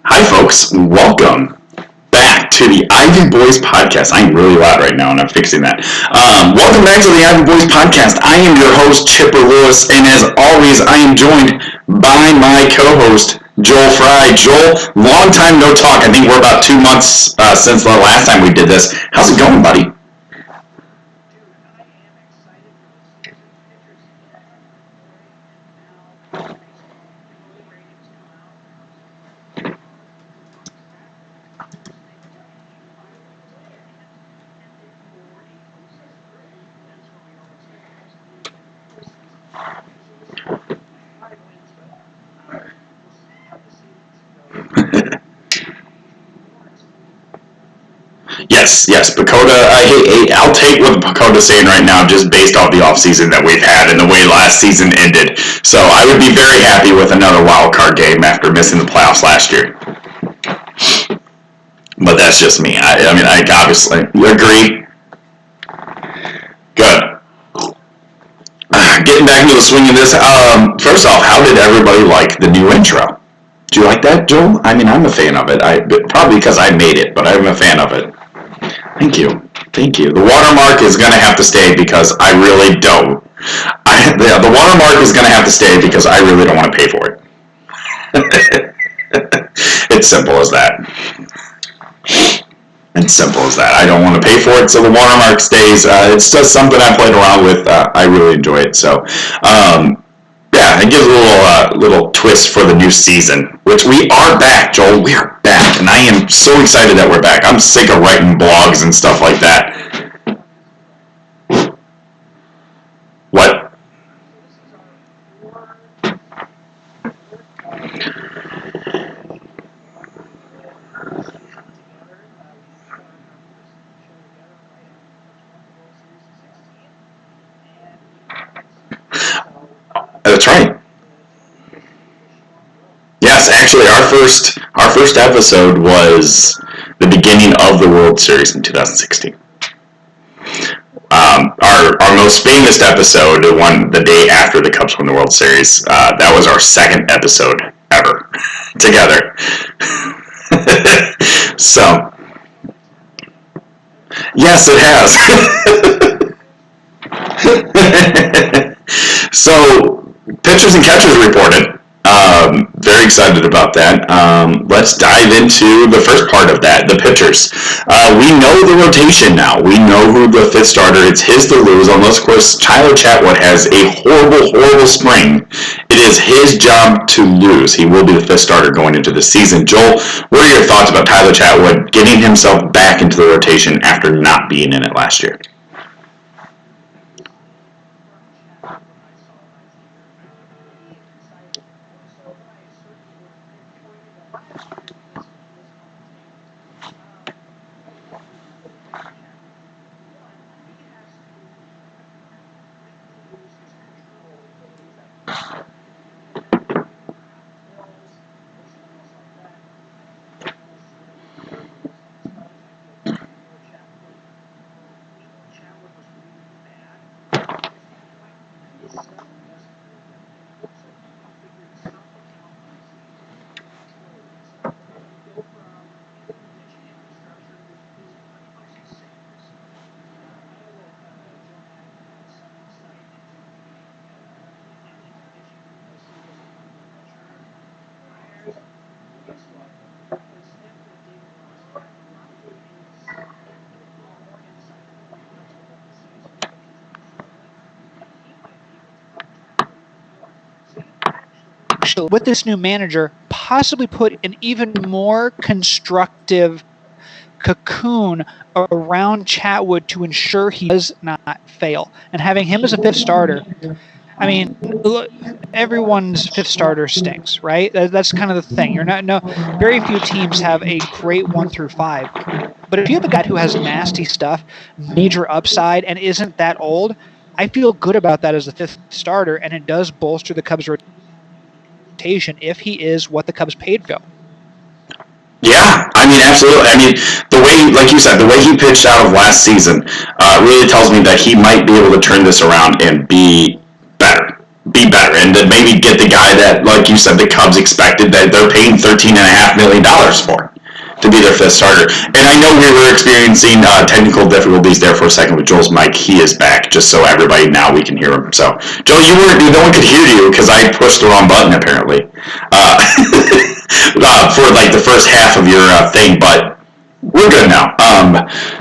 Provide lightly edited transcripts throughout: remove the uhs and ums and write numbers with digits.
Hi, folks. Welcome back to the Ivy Boys podcast. I'm really loud right now, and I'm fixing that. Welcome back to the Ivy Boys podcast. I am your host, Chipper Lewis, and as always, I am joined by my co-host, Joel Fry. Joel, long time no talk. I think we're about 2 months since the last time we did this. How's it going, buddy? Yes, Pacoda. I'll take what Pacoda's saying right now, just based off the offseason that we've had and the way last season ended. So I would be very happy with another wild card game after missing the playoffs last year. But that's just me. I obviously agree. Good. Getting back into the swing of this. First off, how did everybody like the new intro? Do you like that, Joel? I'm a fan of it. Probably because I made it, but I'm a fan of it. Thank you. The watermark is going to have to stay because I really don't. The watermark is going to have to stay because I really don't want to pay for it. It's simple as that. I don't want to pay for it, so the watermark stays. It's just something I played around with. I really enjoy it. So, it gives a little twist for the new season, which we are back, Joel. We are back, and I am so excited that we're back. I'm sick of writing blogs and stuff like that. What? That's right. Yes, actually, our first episode was the beginning of the World Series in 2016. Our most famous episode, the day after the Cubs won the World Series, that was our second episode ever together. So, yes, it has. So, pitchers and catchers reported. Very excited about that. Let's dive into the first part of that, the pitchers. We know the rotation now. We know who the fifth starter. It's his to lose, unless, of course, Tyler Chatwood has a horrible spring. It is his job to lose. He will be the fifth starter going into the season. Joel, what are your thoughts about Tyler Chatwood getting himself back into the rotation after not being in it last year? With this new manager, possibly put an even more constructive cocoon around Chatwood to ensure he does not fail. And having him as a fifth starter, I mean, look, everyone's fifth starter stinks, right? That's kind of the thing. Very few teams have a great 1 through 5. But if you have a guy who has nasty stuff, major upside, and isn't that old, I feel good about that as the fifth starter, and it does bolster the Cubs' rotation if he is what the Cubs paid for. Yeah, I mean, absolutely. I mean, the way, like you said, the way he pitched out of last season really tells me that he might be able to turn this around and be better, and then maybe get the guy that, like you said, the Cubs expected, that they're paying $13.5 million for to be their fifth starter. And I know we were experiencing technical difficulties there for a second with Joel's mic. He is back, just so everybody now we can hear him. So, Joel, no one could hear you because I pushed the wrong button apparently. For like the first half of your thing, but we're good now.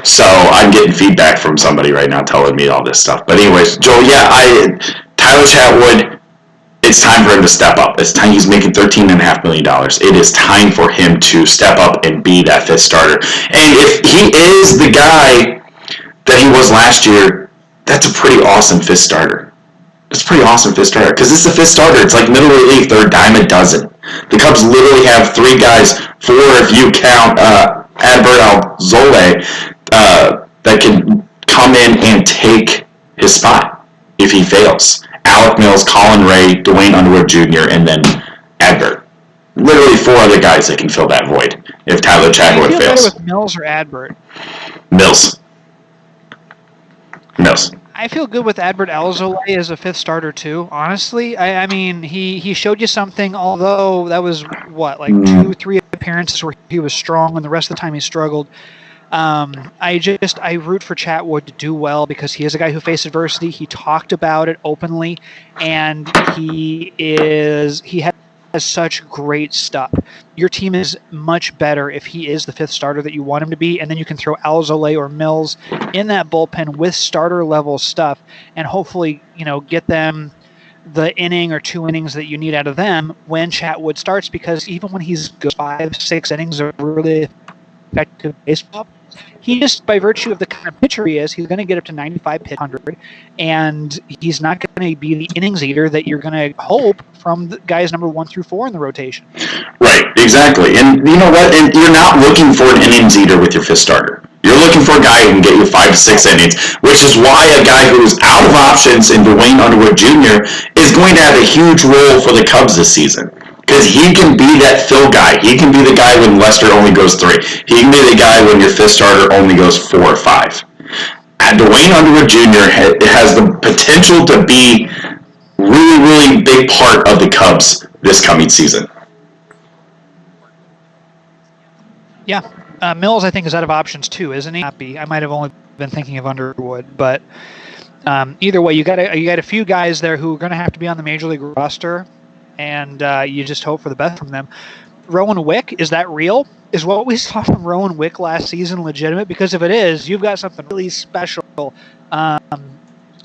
So I'm getting feedback from somebody right now telling me all this stuff. But anyways, Joel, Tyler Chatwood, it's time for him to step up. It's time. He's making $13.5 million. It is time for him to step up and be that fifth starter. And if he is the guy that he was last year, that's a pretty awesome fifth starter. It's a pretty awesome fifth starter because it's the fifth starter. It's like middle relief. They're a dime a dozen. The Cubs literally have 3 guys, 4 if you count Adbert Alzolay, that can come in and take his spot if he fails. Alec Mills, Colin Ray, Dwayne Underwood Jr., and then Adbert. Literally 4 other guys that can fill that void if Tyler Chatwood fails. Better with Mills or Adbert? Mills. I feel good with Adbert Alzolay as a fifth starter too. Honestly, I mean, he showed you something. Although that was 2-3 appearances where he was strong, and the rest of the time he struggled. I root for Chatwood to do well because he is a guy who faced adversity. He talked about it openly, and he has such great stuff. Your team is much better if he is the fifth starter that you want him to be, and then you can throw Alzolay or Mills in that bullpen with starter level stuff, and hopefully, get them the inning or 2 innings that you need out of them when Chatwood starts. Because even when he's good 5-6 innings of really effective baseball, he just, by virtue of the kind of pitcher he is, he's going to get up to 95 pitch 100, and he's not going to be the innings eater that you're going to hope from the guys number 1 through 4 in the rotation. Right, exactly. And you know what? And you're not looking for an innings eater with your fifth starter. You're looking for a guy who can get you 5 to 6 innings, which is why a guy who's out of options in Dwayne Underwood Jr. is going to have a huge role for the Cubs this season. Because he can be that fill guy. He can be the guy when Lester only goes 3. He can be the guy when your fifth starter only goes 4 or 5. And Dwayne Underwood Jr. has the potential to be really, really big part of the Cubs this coming season. Yeah. Mills, I think, is out of options too, isn't he? I might have only been thinking of Underwood, but either way, you got a few guys there who are going to have to be on the major league roster, and you just hope for the best from them. Rowan Wick, is that real? Is what we saw from Rowan Wick last season legitimate? Because if it is, you've got something really special.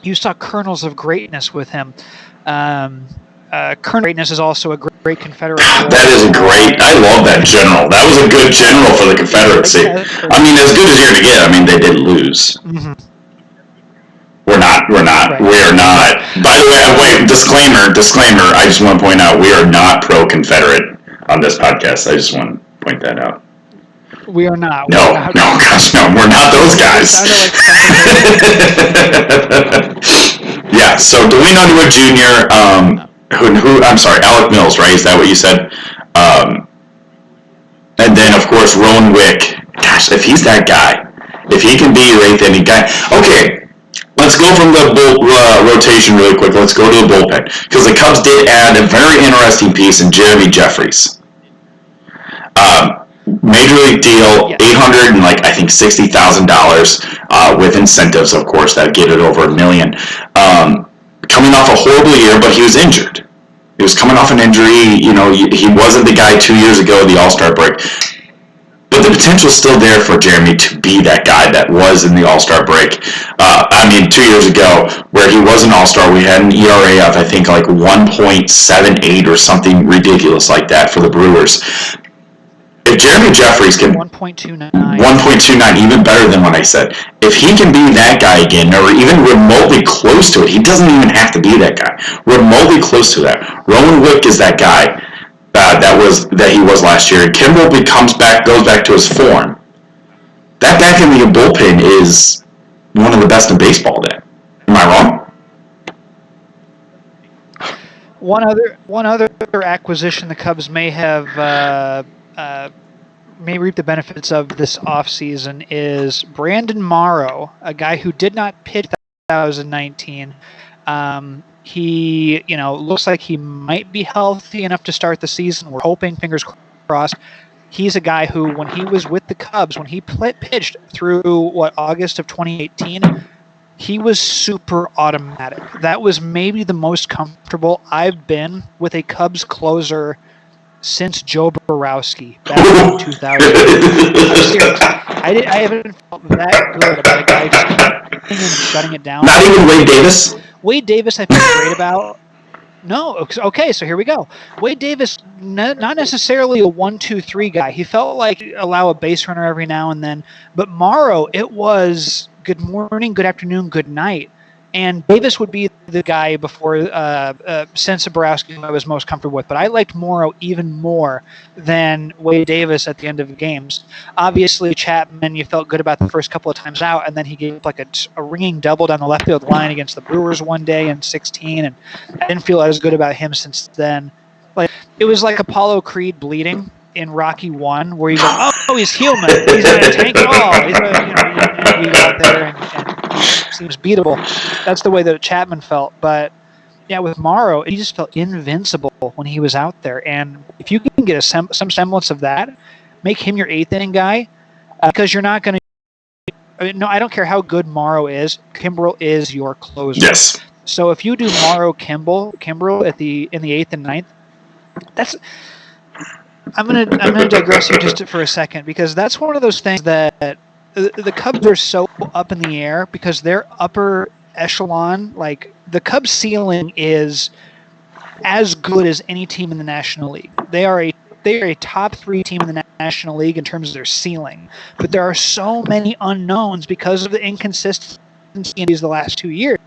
You saw kernels of greatness with him. Kernel greatness is also a great Confederate. That is a great. I love that general. That was a good general for the Confederacy. I mean, as good as you're going to get. I mean, they did lose. Mm-hmm. We're not. Right. We are not. By the way, wait. Disclaimer. I just want to point out we are not pro-Confederate on this podcast. I just want to point that out. We are not. No, gosh, no. We're not those guys. Yeah. So Dwayne Underwood Jr. Who? I'm sorry, Alec Mills, right? Is that what you said? And then of course Rowan Wick. Gosh, if he's that guy, if he can be your 8th inning guy. Okay, let's go from the rotation really quick. Let's go to the bullpen because the Cubs did add a very interesting piece in Jeremy Jeffries. Major league deal, $860,000 with incentives, of course, that get it over $1 million. Coming off a horrible year, but he was injured. He was coming off an injury. You know, he wasn't the guy 2 years ago at the All-Star break. But the potential is still there for Jeremy to be that guy that was in the All-Star break. 2 years ago, where he was an All-Star, we had an ERA of, I think, like 1.78 or something ridiculous like that for the Brewers. if Jeremy Jeffries can 1.29, 1.29, even better than what I said. If he can be that guy again, or even remotely close to it, he doesn't even have to be that guy. Remotely close to that. Rowan Wick is that guy that he was last year. Kimbrel goes back to his form. That back in the bullpen is one of the best in baseball. Then, am I wrong? One other acquisition the Cubs may have may reap the benefits of this offseason is Brandon Morrow, a guy who did not pitch 2019. He, looks like he might be healthy enough to start the season. We're hoping, fingers crossed. He's a guy who, when he was with the Cubs, when he pitched through August of 2018, he was super automatic. That was maybe the most comfortable I've been with a Cubs closer since Joe Borowski back in 2000. I haven't felt that good about a guy just coming in and shutting it down. Not even Wade Davis? Wade Davis I feel great about. No, okay, so here we go. Wade Davis, not necessarily a 1-2-3 guy. He felt like allow a base runner every now and then. But Morrow, it was good morning, good afternoon, good night. And Davis would be the guy before since Borowski who I was most comfortable with. But I liked Morrow even more than Wade Davis at the end of games. Obviously, Chapman, you felt good about the first couple of times out, and then he gave like a ringing double down the left field line against the Brewers one day in 2016, and I didn't feel as good about him since then. Like it was like Apollo Creed bleeding in Rocky 1, where you go, oh, he's human. He's going to tank it all. He's going to go out there and he seems beatable. That's the way that Chapman felt. But, yeah, with Morrow, he just felt invincible when he was out there. And if you can get some semblance of that, make him your eighth inning guy, because you're not going to – no, I don't care how good Morrow is. Kimbrel is your closer. Yes. So if you do Morrow, Kimbrel in the eighth and ninth, that's – I'm gonna digress here just for a second, because that's one of those things that the Cubs are so up in the air because their upper echelon, like the Cubs ceiling, is as good as any team in the National League. They are a top 3 team in the National League in terms of their ceiling, but there are so many unknowns because of the inconsistency in these the last 2 years.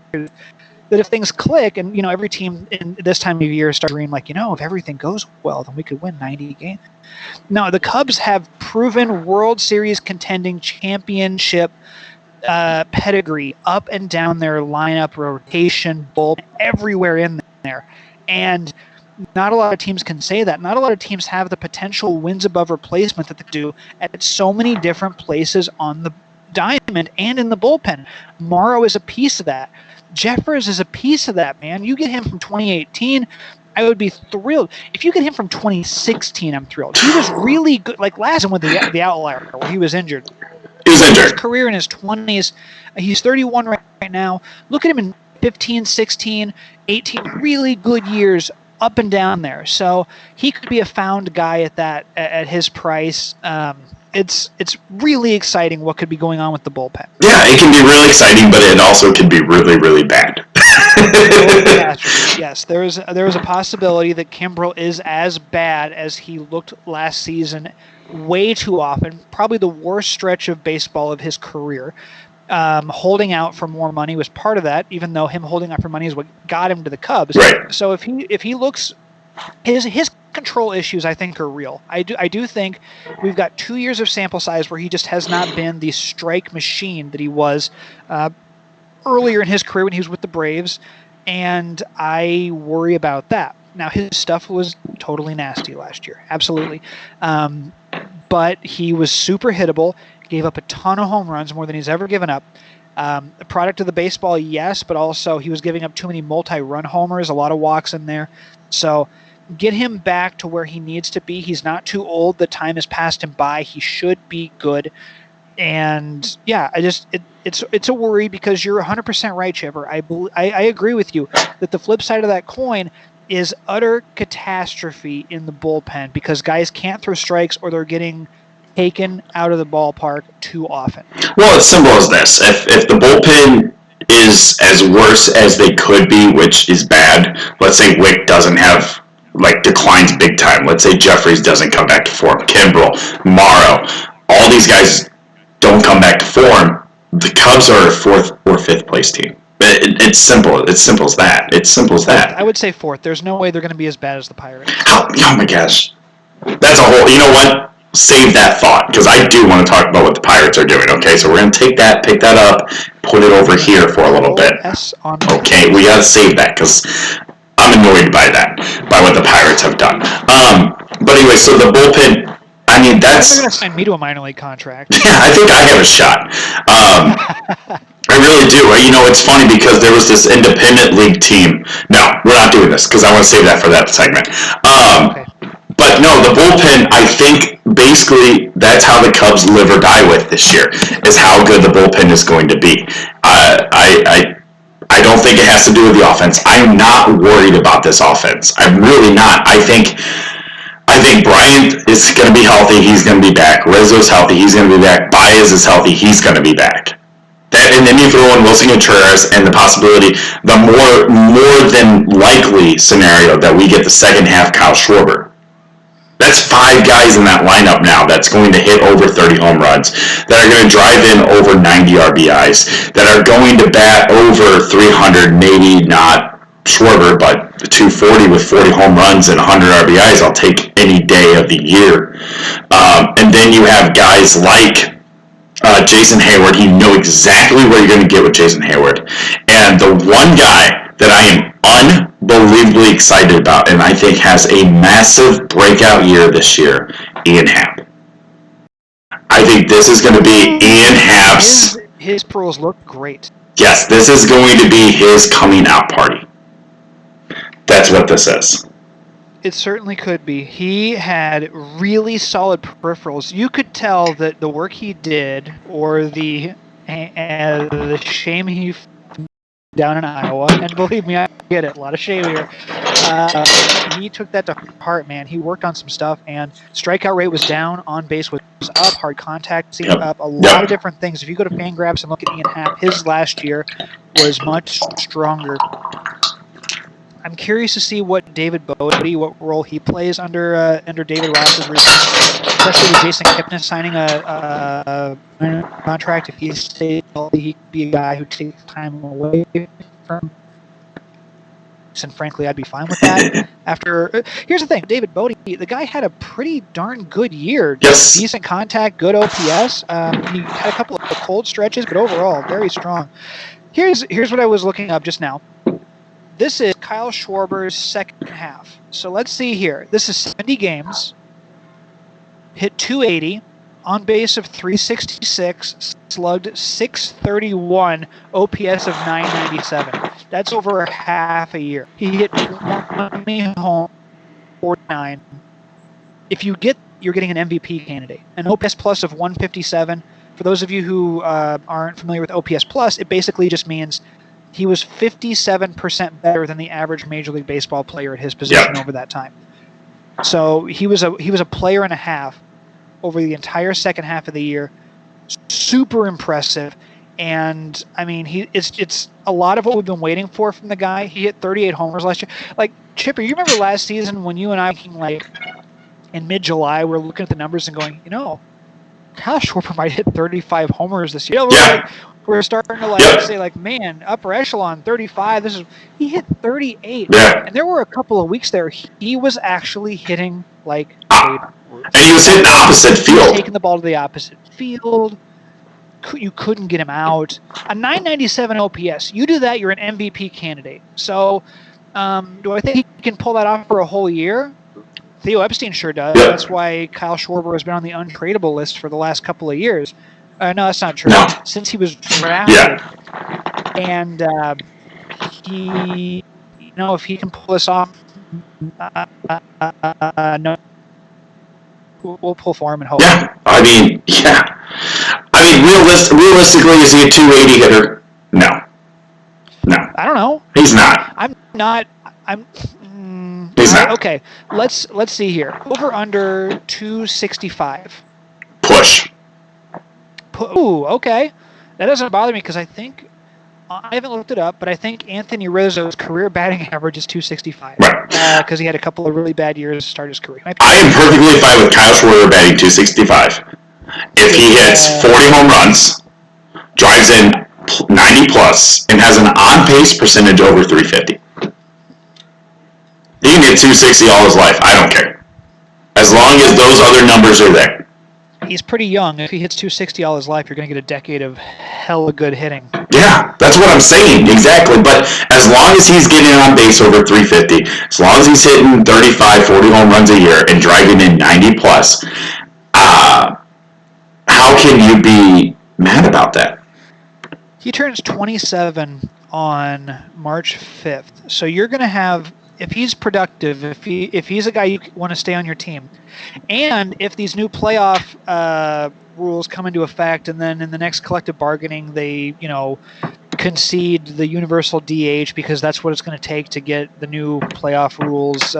That if things click, and every team in this time of year starts to dream like, if everything goes well, then we could win 90 games. No, the Cubs have proven World Series contending championship pedigree up and down their lineup, rotation, bullpen, everywhere in there. And not a lot of teams can say that. Not a lot of teams have the potential wins above replacement that they do at so many different places on the diamond and in the bullpen. Morrow is a piece of that. Jeffers is a piece of that, man. You get him from 2018, I would be thrilled. If you get him from 2016, I'm thrilled. He was really good. Like last time with the outlier, where he was injured. He was injured. His career in his 20s. He's 31 right now. Look at him in 15, 16, 18. Really good years up and down there. So he could be a found guy at his price. It's really exciting what could be going on with the bullpen. Yeah, it can be really exciting, but it also can be really, really bad. Yes, there is a possibility that Kimbrel is as bad as he looked last season way too often. Probably the worst stretch of baseball of his career. Holding out for more money was part of that, even though him holding out for money is what got him to the Cubs. Right. So if he looks, his control issues, I think, are real. I do think we've got 2 years of sample size where he just has not been the strike machine that he was earlier in his career when he was with the Braves, and I worry about that. Now, his stuff was totally nasty last year, absolutely. But he was super hittable, gave up a ton of home runs, more than he's ever given up. A product of the baseball, yes, but also he was giving up too many multi-run homers, a lot of walks in there. So get him back to where he needs to be. He's not too old. The time has passed him by. He should be good. And yeah, it's a worry because you're 100% right, Chipper. I agree with you that the flip side of that coin is utter catastrophe in the bullpen because guys can't throw strikes or they're getting taken out of the ballpark too often. Well, it's simple as this. If the bullpen is as worse as they could be, which is bad, let's say Wick doesn't have like declines big time. Let's say Jeffries doesn't come back to form, Kimbrel, Morrow, all these guys don't come back to form. The Cubs are a 4th or 5th place team. It's simple. It's simple as that. It's simple as that. I would say 4th. There's no way they're going to be as bad as the Pirates. Oh my gosh, that's a whole. You know what? Save that thought, because I do want to talk about what the Pirates are doing. Okay, so we're going to take that, pick that up, put it over here for a little bit. Okay, we got to save that because I'm annoyed by what the Pirates have done. But anyway, so the bullpen. I mean, that's. They're going to sign me to a minor league contract. Yeah, I think I have a shot. I really do. You know, it's funny because there was this independent league team. No, we're not doing this because I want to save that for that segment. Okay. But no, the bullpen, I think basically that's how the Cubs live or die with this year, is how good the bullpen is going to be. I don't think it has to do with the offense. I'm not worried about this offense. I'm really not. I think Bryant is going to be healthy. He's going to be back. Rizzo's healthy. He's going to be back. Baez is healthy. He's going to be back. And then you throw in Wilson Contreras and the possibility, the more than likely scenario that we get the second half Kyle Schwarber. That's 5 guys in that lineup now that's going to hit over 30 home runs, that are going to drive in over 90 RBIs, that are going to bat over 300, maybe not Schwarber, but 240 with 40 home runs and 100 RBIs, I'll take any day of the year. And then you have guys like Jason Hayward. You know exactly what you're going to get with Jason Hayward. And the one guy that I am unbelievably excited about, and I think has a massive breakout year this year, Ian Happ. I think this is going to be Ian Happ's. His pearls look great. Yes, this is going to be his coming out party. That's what this is. It certainly could be. He had really solid peripherals. You could tell that the work he did, or the shame he down in Iowa, and believe me, I get it, a lot of shame here. He took that to heart, man. He worked on some stuff, and strikeout rate was down, on base was up, hard contact seemed up, a lot of different things. If you go to Fangraphs and look at Ian Happ, his last year was much stronger. I'm curious to see what David Bodie, what role he plays under David Ross's regime, especially with Jason Kipnis signing a contract. If he stays healthy, he could be a guy who takes time away from. And frankly, I'd be fine with that. Here's the thing, David Bodie, the guy had a pretty darn good year. Yes. Decent contact, good OPS. He had a couple of cold stretches, but overall, very strong. Here's what I was looking up just now. This is Kyle Schwarber's second half. So let's see here. This is 70 games. Hit 280, on base of 366, slugged 631, OPS of 997. That's over half a year. He hit 20 home, 49. If you're getting an MVP candidate. An OPS plus of 157. For those of you who aren't familiar with OPS plus, it basically just means he was 57% better than the average Major League Baseball player at his position over that time. So he was a player and a half over the entire second half of the year. Super impressive. And I mean, it's a lot of what we've been waiting for from the guy. He hit 38 homers last year. Like, Chipper, you remember last season when you and I were like in mid-July, we're looking at the numbers and going, Kyle Schwarber might hit 35 homers this year. We're starting to say man, upper echelon 35. He hit 38, and there were a couple of weeks there he was actually hitting like Babe Ruth. And he was hitting the opposite field. He was taking the ball to the opposite field. You couldn't get him out. A 997 OPS. You do that, you're an MVP candidate. So, do I think he can pull that off for a whole year? Theo Epstein sure does. Yeah. That's why Kyle Schwarber has been on the untradeable list for the last couple of years. No, that's not true. No. Since he was drafted. Yeah. And he, if he can pull this off, no, we'll pull for him and hope. Yeah. I mean, realistically, is he a 280 hitter? No. I don't know. He's not. He's not. Okay, let's see here. Over under 265. Push. Ooh, okay. That doesn't bother me because I think I haven't looked it up, but I think Anthony Rizzo's career batting average is 265. Right. because he had a couple of really bad years to start his career. I am perfectly fine with Kyle Schwarber batting 265 if he hits 40 home runs, drives in 90 plus, and has an on-pace percentage over 350. He can hit 260 all his life. I don't care. As long as those other numbers are there. He's pretty young. If he hits 260 all his life, you're going to get a decade of hella good hitting. Yeah, that's what I'm saying. Exactly. But as long as he's getting on base over 350, as long as he's hitting 35, 40 home runs a year and driving in 90 plus, how can you be mad about that? He turns 27 on March 5th. So you're going to have, if he's productive, if he's a guy you want to stay on your team, and if these new playoff rules come into effect, and then in the next collective bargaining they, concede the universal DH because that's what it's going to take to get the new playoff rules,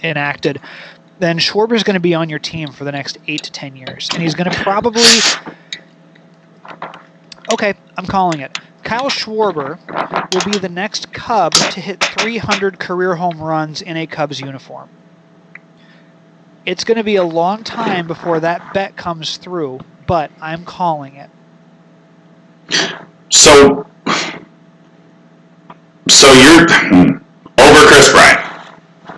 enacted, then Schwarber's going to be on your team for the next 8 to 10 years, and he's going to probably. Okay, I'm calling it. Kyle Schwarber will be the next Cub to hit 300 career home runs in a Cubs uniform. It's going to be a long time before that bet comes through, but I'm calling it. So you're over Chris Bryant?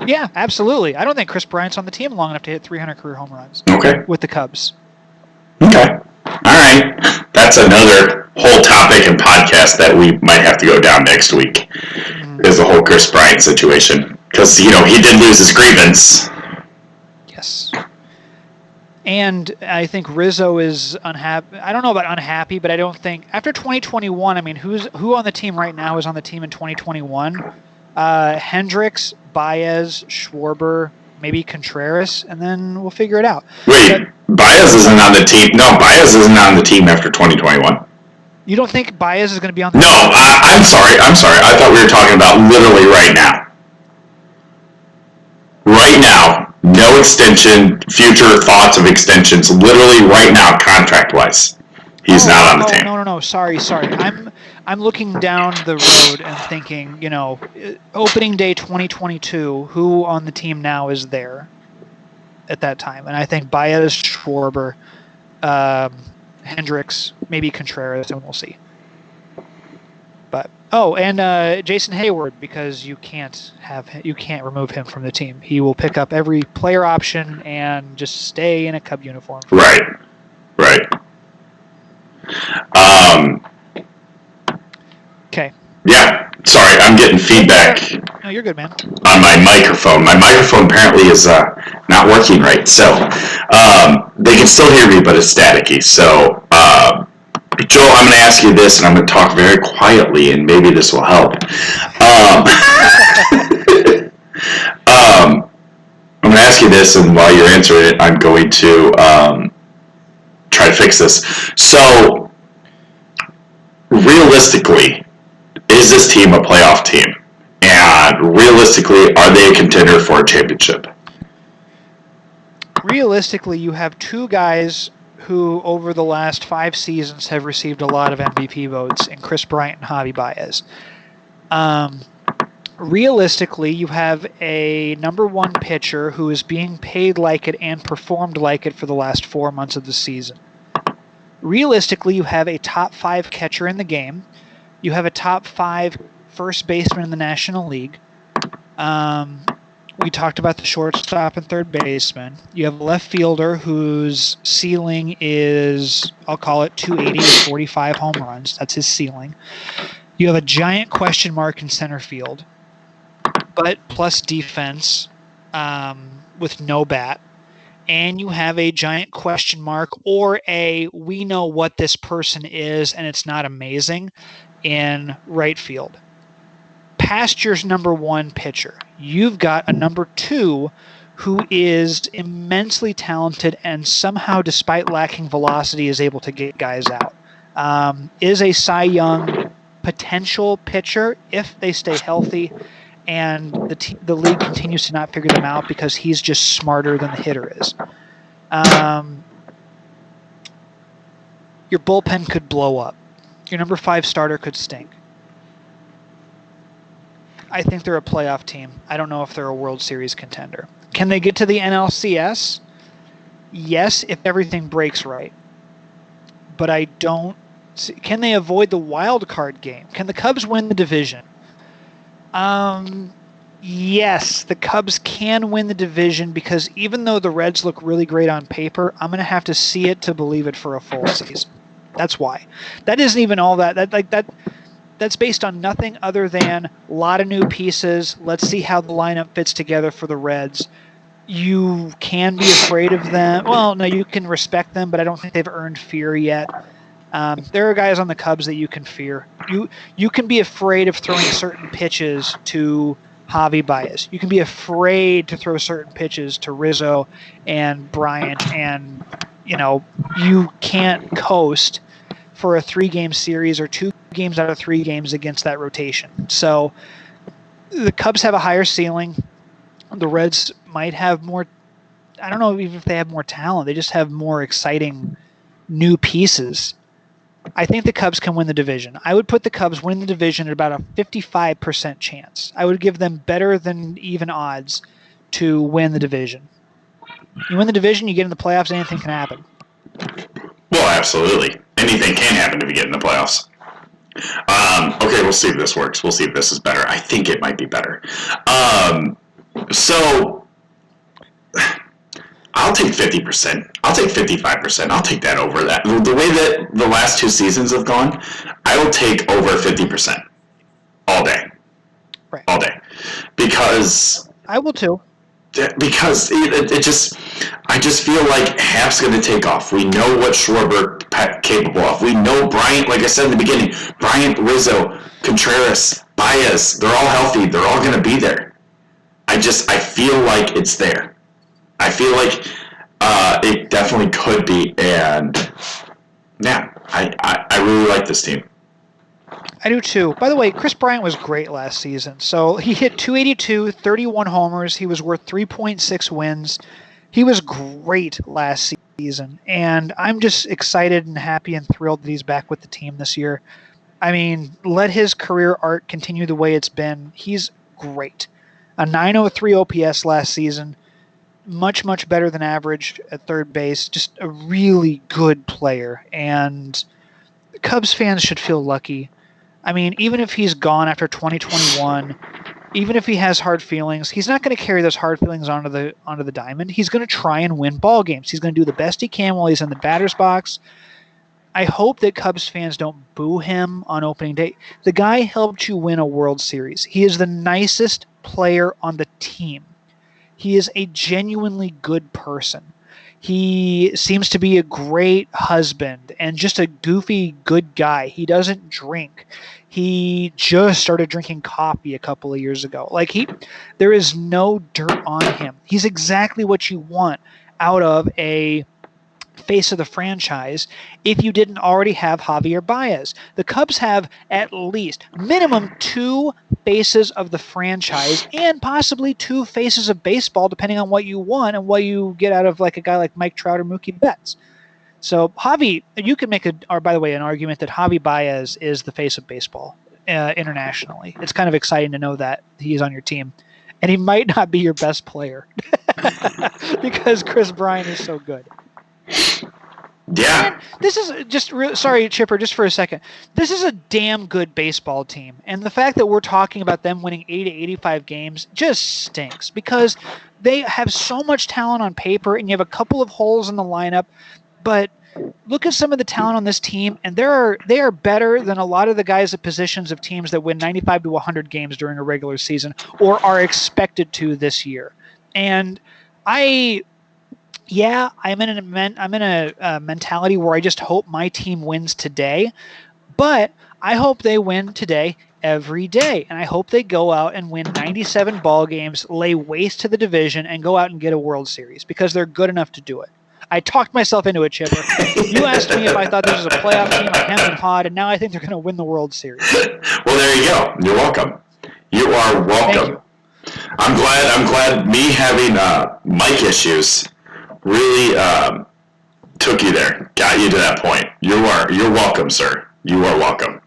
Yeah, absolutely. I don't think Chris Bryant's on the team long enough to hit 300 career home runs. Okay. With the Cubs. Okay. All right. That's another whole topic and podcast that we might have to go down next week. Is the whole Chris Bryant situation. Because, he did lose his grievance. Yes. And I think Rizzo is unhappy. I don't know about unhappy, but I don't think after 2021. I mean, who on the team right now is on the team in 2021? Hendricks, Baez, Schwarber, maybe Contreras, and then we'll figure it out. Wait, Baez isn't on the team. No, Baez isn't on the team after 2021. You don't think Baez is going to be on the team? No, I'm sorry. I thought we were talking about literally right now. Right now, no extension, future thoughts of extensions, literally right now, contract-wise. He's not on the team. No. Sorry. I'm looking down the road and thinking, opening day 2022, who on the team now is there at that time? And I think Baez, Schwarber, Hendricks, maybe Contreras, and we'll see. But and Jason Hayward, because you can't remove him from the team. He will pick up every player option and just stay in a Cub uniform. Right. Okay. Yeah. Sorry, I'm getting feedback. No, you're good, man. On my microphone. My microphone apparently is not working right. So they can still hear me, but it's staticky. So, Joel, I'm going to ask you this, and I'm going to talk very quietly, and maybe this will help. I'm going to ask you this, and while you're answering it, I'm going to try to fix this. So, realistically, is this team a playoff team? And realistically, are they a contender for a championship? Realistically, you have two guys who, over the last 5 seasons, have received a lot of MVP votes in Chris Bryant and Javi Baez. Realistically, you have a number 1 pitcher who is being paid like it and performed like it for the last 4 months of the season. Realistically, you have a top 5 catcher in the game. You have a top 5 first baseman in the National League. We talked about the shortstop and third baseman. You have a left fielder whose ceiling is, I'll call it 280 to 45 home runs. That's his ceiling. You have a giant question mark in center field, but plus defense with no bat. And you have a giant question mark or we know what this person is and it's not amazing in right field. Past your number 1 pitcher, you've got a number 2 who is immensely talented and somehow, despite lacking velocity, is able to get guys out. Is a Cy Young potential pitcher if they stay healthy and the league continues to not figure them out because he's just smarter than the hitter is. Your bullpen could blow up. Your number 5 starter could stink. I think they're a playoff team. I don't know if they're a World Series contender. Can they get to the NLCS? Yes, if everything breaks right. But I don't. Can they avoid the wild card game? Can the Cubs win the division? Yes, the Cubs can win the division because even though the Reds look really great on paper, I'm going to have to see it to believe it for a full season. That's why. That isn't even all that. That's based on nothing other than a lot of new pieces. Let's see how the lineup fits together for the Reds. You can be afraid of them. Well, no, you can respect them, but I don't think they've earned fear yet. There are guys on the Cubs that you can fear. You can be afraid of throwing certain pitches to Javi Baez. You can be afraid to throw certain pitches to Rizzo and Bryant, and you can't coast for a 3-game series or 2 games out of 3 games against that rotation. So the Cubs have a higher ceiling. The Reds might have more. I don't know even if they have more talent. They just have more exciting new pieces. I think the Cubs can win the division. I would put the Cubs win the division at about a 55% chance. I would give them better than even odds to win the division. You win the division, you get in the playoffs, anything can happen. Well, absolutely. Anything can happen if you get in the playoffs. Okay, we'll see if this works. We'll see if this is better. I think it might be better. So I'll take 50%. I'll take 55%. I'll take that over that. The way that the last 2 seasons have gone, I will take over 50% all day. Right. All day. Because I will too. Because I just feel like half's going to take off. We know what Schwarber capable of. We know Bryant, like I said in the beginning, Bryant, Rizzo, Contreras, Baez, they're all healthy. They're all going to be there. I feel like it's there. I feel like it definitely could be, and yeah, I really like this team. I do too. By the way, Chris Bryant was great last season. So he hit 282, 31 homers. He was worth 3.6 wins. He was great last season, and I'm just excited and happy and thrilled that he's back with the team this year. I mean, let his career arc continue the way it's been. He's great. A 903 OPS last season. Much, much better than average at third base. Just a really good player. And Cubs fans should feel lucky. I mean, even if he's gone after 2021, even if he has hard feelings, he's not going to carry those hard feelings onto the diamond. He's going to try and win ball games. He's going to do the best he can while he's in the batter's box. I hope that Cubs fans don't boo him on opening day. The guy helped you win a World Series. He is the nicest player on the team. He is a genuinely good person. He seems to be a great husband and just a goofy good guy. He doesn't drink. He just started drinking coffee a couple of years ago. There is no dirt on him. He's exactly what you want out of a face of the franchise if you didn't already have Javier Baez. The Cubs have at least minimum 2 faces of the franchise and possibly 2 faces of baseball, depending on what you want and what you get out of like a guy like Mike Trout or Mookie Betts. So Javi, you could make an argument that Javi Baez is the face of baseball internationally. It's kind of exciting to know that he's on your team. And he might not be your best player because Chris Bryant is so good. Yeah. Man, this is just sorry, Chipper, just for a second. This is a damn good baseball team, and the fact that we're talking about them winning 80 to 85 games just stinks because they have so much talent on paper, and you have a couple of holes in the lineup. But look at some of the talent on this team, and they are better than a lot of the guys at positions of teams that win 95 to 100 games during a regular season or are expected to this year. And I'm in a mentality where I just hope my team wins today, but I hope they win today every day, and I hope they go out and win 97 ball games, lay waste to the division, and go out and get a World Series because they're good enough to do it. I talked myself into it, Chipper. You asked me if I thought this was a playoff team. I hemmed and hawed, and now I think they're going to win the World Series. Well, there you go. You're welcome. You are welcome. Thank you. I'm glad me having mic issues really took you there, got you to that point. You're welcome, sir. You are welcome.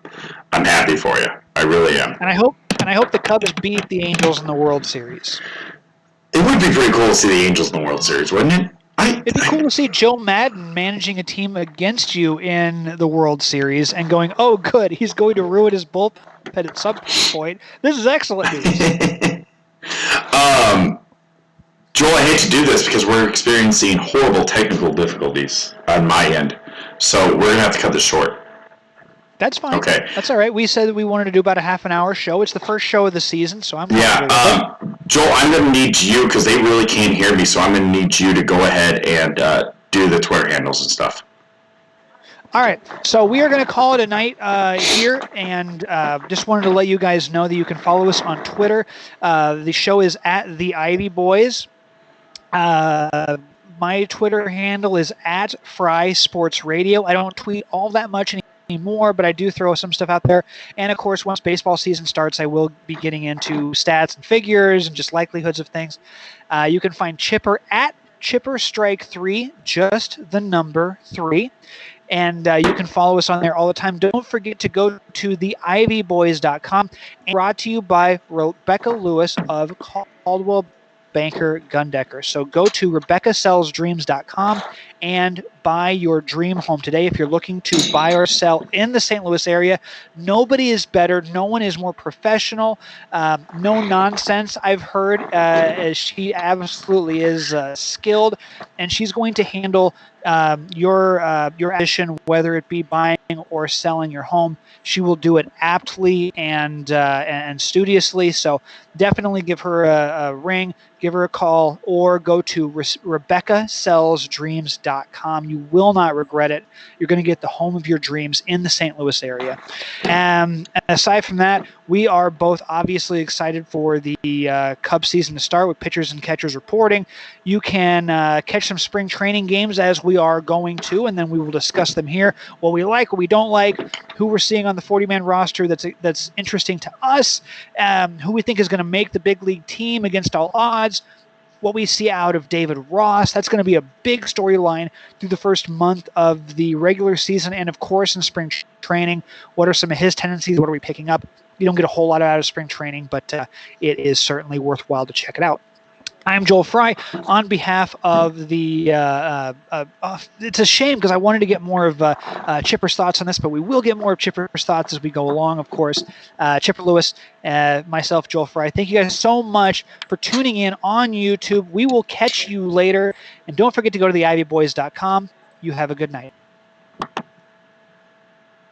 I'm happy for you. I really am. And I hope And I hope the Cubs beat the Angels in the World Series. It would be pretty cool to see the Angels in the World Series, wouldn't it? It'd be cool to see Joe Madden managing a team against you in the World Series and going, oh, good, he's going to ruin his bullpen at some point. This is excellent news. Joel, I hate to do this because we're experiencing horrible technical difficulties on my end. So we're going to have to cut this short. That's fine. Okay. That's all right. We said that we wanted to do about a half-an-hour show. It's the first show of the season, so I'm Yeah. Joel, I'm going to need you, because they really can't hear me, so I'm going to need you to go ahead and do the Twitter handles and stuff. All right, so we are going to call it a night here, and just wanted to let you guys know that you can follow us on Twitter. The show is at The Ivy Boys. My Twitter handle is at Fry Sports Radio. I don't tweet all that much anymore, but I do throw some stuff out there. And of course, once baseball season starts, I will be getting into stats and figures and just likelihoods of things. You can find Chipper at Chipper Strike 3, just the number 3. And you can follow us on there all the time. Don't forget to go to theivyboys.com. Brought to you by Rebecca Lewis of Caldwell Banker Gundecker. So go to RebeccaSellsDreams.com and buy your dream home today. If you're looking to buy or sell in the St. Louis area, nobody is better. No one is more professional. No nonsense, I've heard. She absolutely is skilled, and she's going to handle your ambition, whether it be buying or selling your home. She will do it aptly and studiously. So definitely give her a ring, give her a call, or go to RebeccaSellsDreams.com. You will not regret it. You're going to get the home of your dreams in the St. Louis area. And aside from that, we are both obviously excited for the Cubs season to start with pitchers and catchers reporting. You can catch some spring training games as we are going to, and then we will discuss them here. What we like, what we don't like, who we're seeing on the 40-man roster that's interesting to us, who we think is going to make the big league team against all odds, what we see out of David Ross. That's going to be a big storyline through the first month of the regular season, and of course in spring training. What are some of his tendencies? What are we picking up? You don't get a whole lot out of spring training, but it is certainly worthwhile to check it out. I'm Joel Fry on behalf of the it's a shame because I wanted to get more of Chipper's thoughts on this, but we will get more of Chipper's thoughts as we go along, of course. Chipper Lewis, myself, Joel Fry. Thank you guys so much for tuning in on YouTube. We will catch you later, and don't forget to go to theivyboys.com. You have a good night.